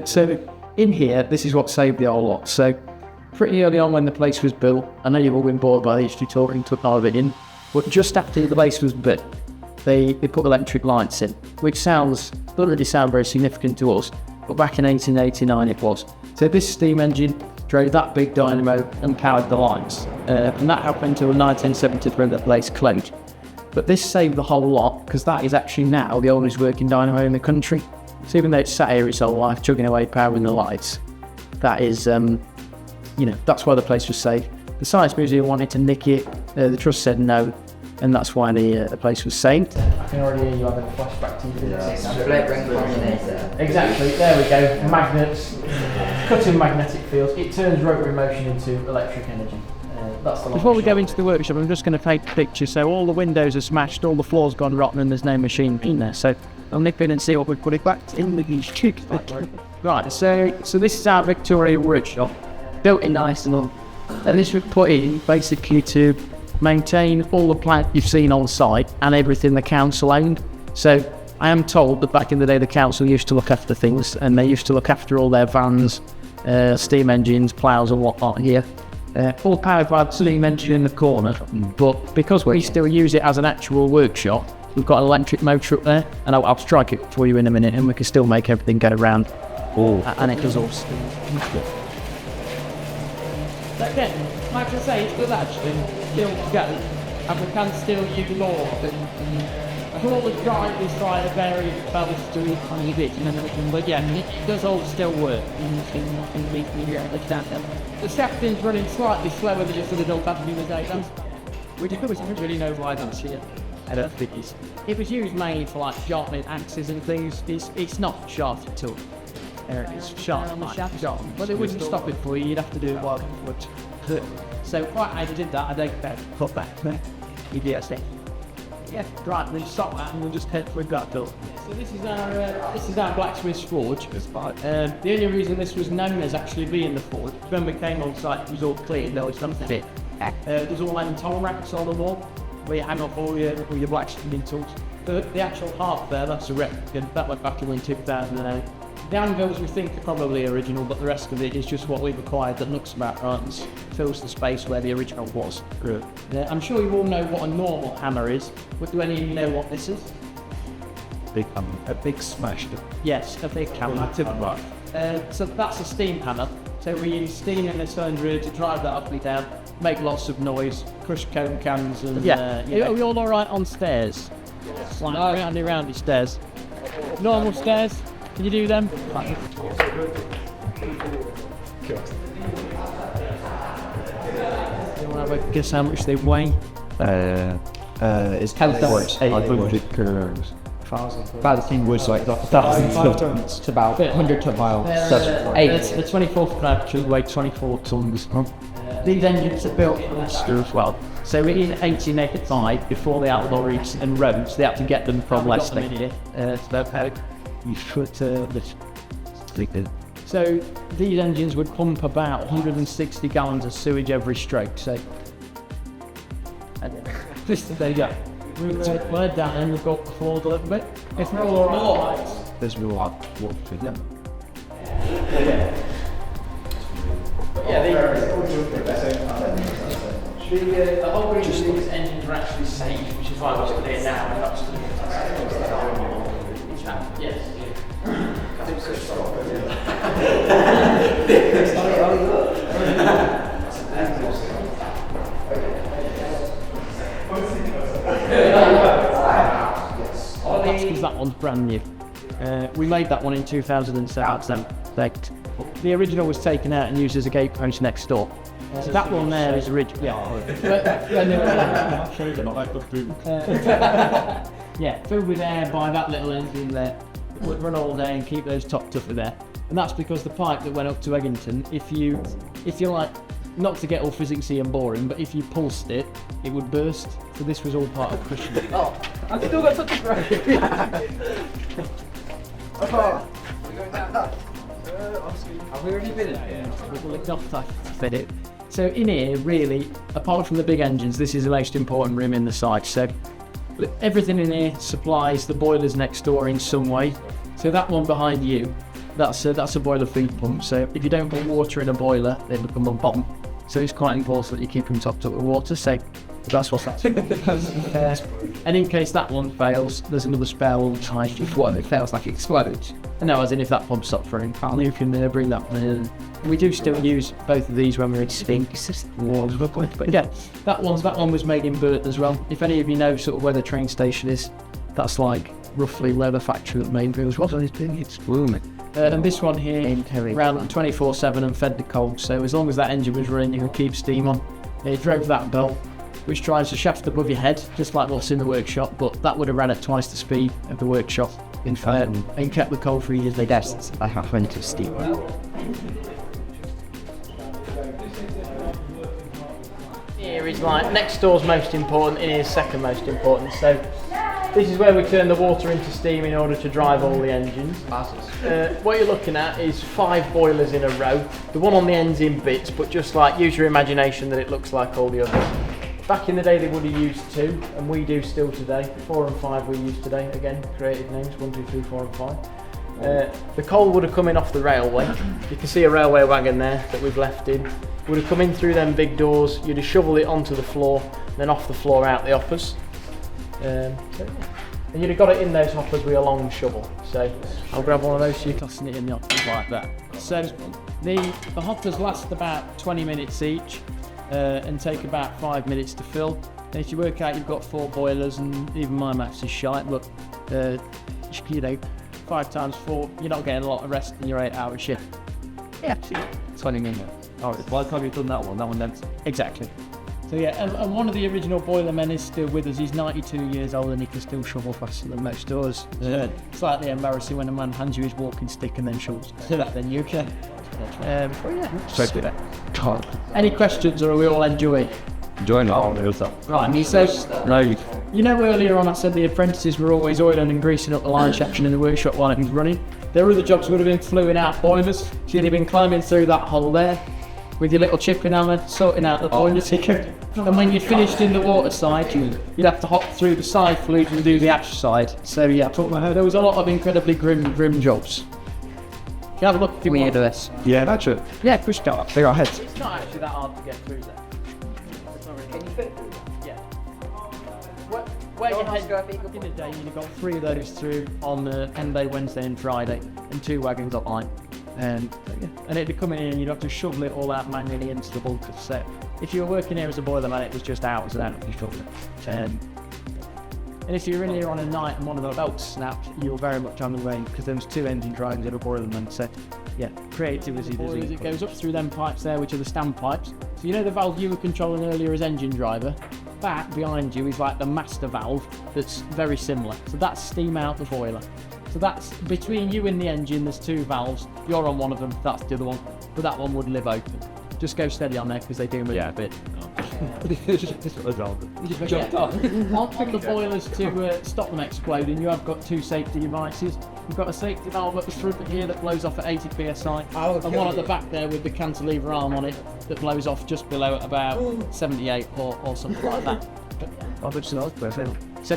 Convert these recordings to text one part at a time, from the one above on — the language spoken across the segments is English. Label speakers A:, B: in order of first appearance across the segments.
A: So in here, this is what saved the whole lot. So pretty early on when the place was built, I know you've all been bored by the history talk and took all of it in, but just after the place was built, they put electric lights in, which doesn't really sound very significant to us, but back in 1889 it was. So this steam engine drove that big dynamo and powered the lights, and that happened until 1973 when the place closed. But this saved the whole lot, because that is actually now the oldest working dynamo in the country. So even though it's sat here its whole life, chugging away, powering the lights, that is, that's why the place was saved. The Science Museum wanted to nick it, the Trust said no, and that's why the place was saved. I can already hear you having a flashback to Exactly, there we go, magnets, cutting magnetic fields, it turns rotary motion into electric energy. Before we go into the workshop, I'm just going to take a picture. So all the windows are smashed, all the floor's gone rotten, and there's no machine in there. So I'll nip in and see what we've put it back in the Right, so this is our Victorian workshop, built in Iceland, and this was put in basically to maintain all the plant you've seen on site and everything the council owned. So I am told that back in the day the council used to look after things, and they used to look after all their vans, steam engines, ploughs and whatnot here. All powered by the steam engine in the corner, but because we still use it as an actual workshop, we've got an electric motor up there, and I'll strike it for you in a minute, and we can still make everything go round. And it does all.
B: Again, like I say, it's good actually, still to go, and we can still use more. All the drivers try to vary balance to it on your bit and everything, but yeah, it does all still work. The shafting's running slightly slower than just the old battery was eight. We don't really know why that's here. I don't think it was used mainly for like sharpening axes and things. It's not sharp at all. It's sharp, but it wouldn't stop it for you. You'd have to do it while it would. So quite how you did that, I think that put back there. Yeah, right, then stop that and we'll just head for that door. So this is our blacksmith's forge. The only reason this was known as actually being the forge, when we came on site it was all clear, there was something. There's all them towel racks on the wall, where you hang up all your blacksmithing tools. The actual heart there, that's a replica, that went back in 2008. The anvils we think are probably original, but the rest of it is just what we've acquired that looks about right and fills the space where the original was. I'm sure you all know what a normal hammer is, but do any of you know what this is?
C: Big hammer. A big smash.
B: Yes, a big hammer. So that's a steam hammer. So we use steam in the cylinder to drive that up and down, make lots of noise, crush cone cans and... Are we all alright on stairs? Like roundy stairs. Normal stairs? Can you do them? You want to have a guess how much they weigh?
C: It's 800 kilograms. About the thing was like 1,000 tons to about 100 to about 7.
B: The 24 production weigh 24 tons. These engines are built for Leicester as well. So in 1885, before the outlorries and roads, they had to get them from Leicester. So these engines would pump about 160 gallons of sewage every stroke. So there you go. We'll take the word down and we've got the floor a little bit. If we're all alright,
C: there's no water for them.
B: The whole reason these engines are actually safe, which is why we're putting it now. Yes. Because that one's brand new. We made that one in 2007. The original was taken out and used as a gate post next door. So that one there is original. Yeah, filled with air by that little engine there. It would run all day and keep those topped up with air. And that's because the pipe that went up to Egginton, if you like, not to get all physicsy and boring, but if you pulsed it, it would burst. So this was all part of cushioning. Oh, I've still got such a break. Have we already been in here? We'll not fit it. So in here, really, apart from the big engines, this is the most important room in the site. So everything in here supplies the boilers next door in some way. So that one behind you,
A: that's a boiler feed pump. So if you don't put water in a boiler, they become a bomb. So it's quite important that you keep them topped up with water. So that's what's that. And in case that one fails, there's another spare one tied. If one fails, like it explodes. No, as in if that pump stops running, you can bring that one in. We do still use both of these when we're in steam. It's just walls, but yeah, that one was made in Burton as well. If any of you know sort of where the train station is, that's like roughly where the factory that made it was. It's booming. And this one here ran 24/7 and fed the coal. So as long as that engine was running, you could keep steam on. It drove that bell, which drives the shaft above your head, just like what's in the workshop. But that would have ran at twice the speed of the workshop. In fact, and kept the coal for years. They guessed I have plenty of steam. Here is like next door's most important, and here's second most important. So this is where we turn the water into steam in order to drive all the engines. What you're looking at is 5 boilers in a row. The one on the end's in bits, but just like use your imagination that it looks like all the others. Back in the day they would have used 2, and we do still today. 4 and 5 we use today. Again, creative names, 1, 2, 3, 4 and 5. The coal would have come in off the railway. You can see a railway wagon there that we've left in. Would have come in through them big doors. You'd have shoveled it onto the floor, then off the floor out the hoppers. And you'd have got it in those hoppers with a long shovel. So I'll grab one of those so you're tossing it in the hoppers like that. So the hoppers last about 20 minutes each. And take about 5 minutes to fill. And if you work out you've got 4 boilers, and even my maths is shite, but 5 times 4, you're not getting a lot of rest in your 8-hour shift. Yeah, 20 minutes. Alright, by the time you've done that one then. Exactly. So yeah, and one of the original boiler men is still with us. He's 92 years old and he can still shovel faster than most doors. Slightly embarrassing when a man hands you his walking stick and then shovels that, then you can. Any questions, or are we all enjoying?
C: Enjoying it.
A: Right, so
C: No,
A: you know earlier on I said the apprentices were always oiling and greasing up the line section in the workshop while it was running. Their other jobs would have been fluing out boilers. You'd have been climbing through that hole there with your little chipping hammer, sorting out the boiler ticker. And when you'd finished in the water side, you'd have to hop through the side flute and do the ash side. So yeah, there was a lot of incredibly grim jobs. You have a look if we hear this.
C: yeah, that's it.
A: Yeah, push go up.
C: Big our heads.
A: It's not actually that hard to get through there. Can you fit? Yeah. Where you head up in the day, you've got 3 of those through on Monday, Wednesday and Friday, and 2 wagons up line. And it'd come in and you'd have to shovel it all out manually into the bunkers. So if you were working here as a boiler man, it was just hours and hours of shoveling. And if you were in here on a night and one of the belts snapped, you were very much on the range because there was 2 engine drivers in a boiler man. So yeah, creativity. It goes up through them pipes there, which are the stand pipes. So you know the valve you were controlling earlier as engine driver? That behind you is like the master valve that's very similar. So that's steam out the boiler. So that's between you and the engine, there's 2 valves. You're on one of them, that's the other one. But that one would live open. Just go steady on there because they do move a bit. On the boilers to stop them exploding, you have got 2 safety devices. You've got a safety valve at the front here that blows off at 80 psi, and one at the back there with the cantilever arm on it that blows off just below at about 78 or something like that. So,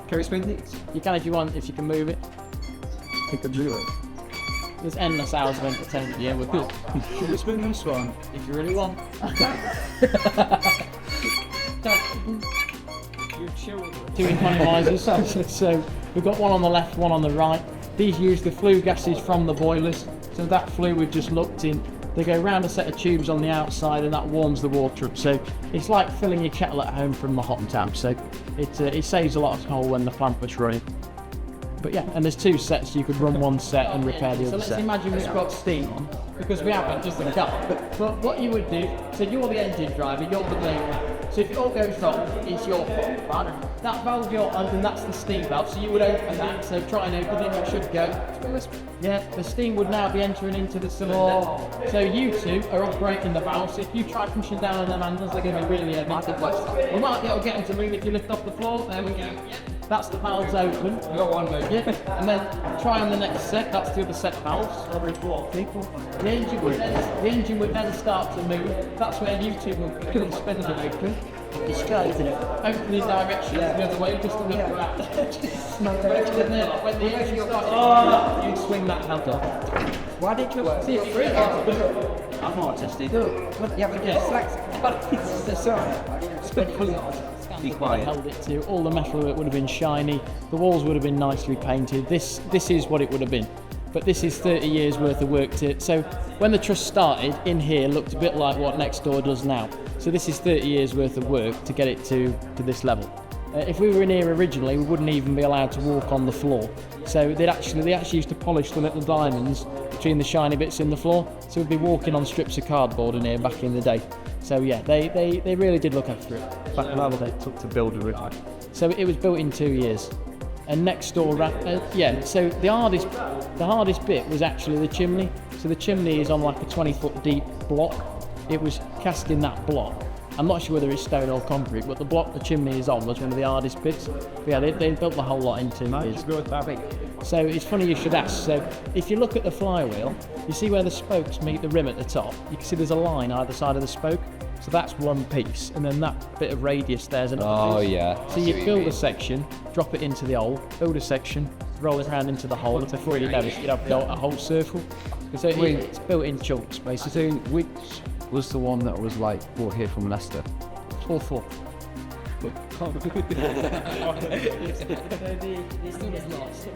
A: can we spin these? You can if you want, if you can move it.
C: I could do it.
A: There's endless hours of entertainment here. We're cool.
C: Should we spin this one?
A: If you really want. Two economisers. So we've got one on the left, one on the right. These use the flue gases from the boilers. So that flue we've just looked in, they go round a set of tubes on the outside and that warms the water up. So it's like filling your kettle at home from the hot tap. So it saves a lot of coal when the plant was running. But yeah, and there's 2 sets, so you could run one set and repair the other set. So let's imagine we've got steam on, because we haven't, just a car. But what you would do, so you're the engine driver, you're the main one. So if it all goes wrong, it's your fault. That valve you're on, and that's the steam valve, so you would open that, so try and open it, it should go. Yeah, the steam would now be entering into the cylinder. So you 2 are operating the valve, so if you try pushing down on them handles, they're going to be really heavy. You might be able to get them to move if you lift off the floor, there we go. That's the valves open.
C: We got one move.
A: Yeah, and then try on the next set, that's the other set valves. The engine would then start to move. That's where you 2 will spin the open. It's straight, isn't it? Open in direction the other way, just to look around. When the engine started, you'd swing that hand off.
B: Why did you see it through?
C: I'm autistic.
B: Look, you have to get slacks.
C: Be quiet.
A: Held it to all the metal, it would have been shiny, the walls would have been nicely painted. This is what it would have been, but this is 30 years worth of work to. So when the trust started, in here looked a bit like what next door does now. So this is 30 years worth of work to get it to this level. If we were in here originally, we wouldn't even be allowed to walk on the floor. So they actually used to polish the little diamonds between the shiny bits in the floor. So we'd be walking on strips of cardboard in here back in the day. So yeah, they really did look after it.
C: Back how long it took to build a roof.
A: So it was built in 2 years. And next door, so the hardest bit was actually the chimney. So the chimney is on like a 20-foot deep block. It was cast in that block. I'm not sure whether it's stone or concrete, but the block the chimney is on was one of the hardest bits. But yeah, they built the whole lot in 2 years. So it's funny you should ask. So if you look at the flywheel, you see where the spokes meet the rim at the top. You can see there's a line either side of the spoke. So that's one piece, and then that bit of radius there's another piece.
D: Yeah.
A: So you build a section, drop it into the hole, build a section, roll it around into the hole, and before you know it, you'd have a whole circle. So it's built in chunks, basically.
D: So which was the one that was like brought here from Leicester?
A: 4-4.
B: This thing is lost.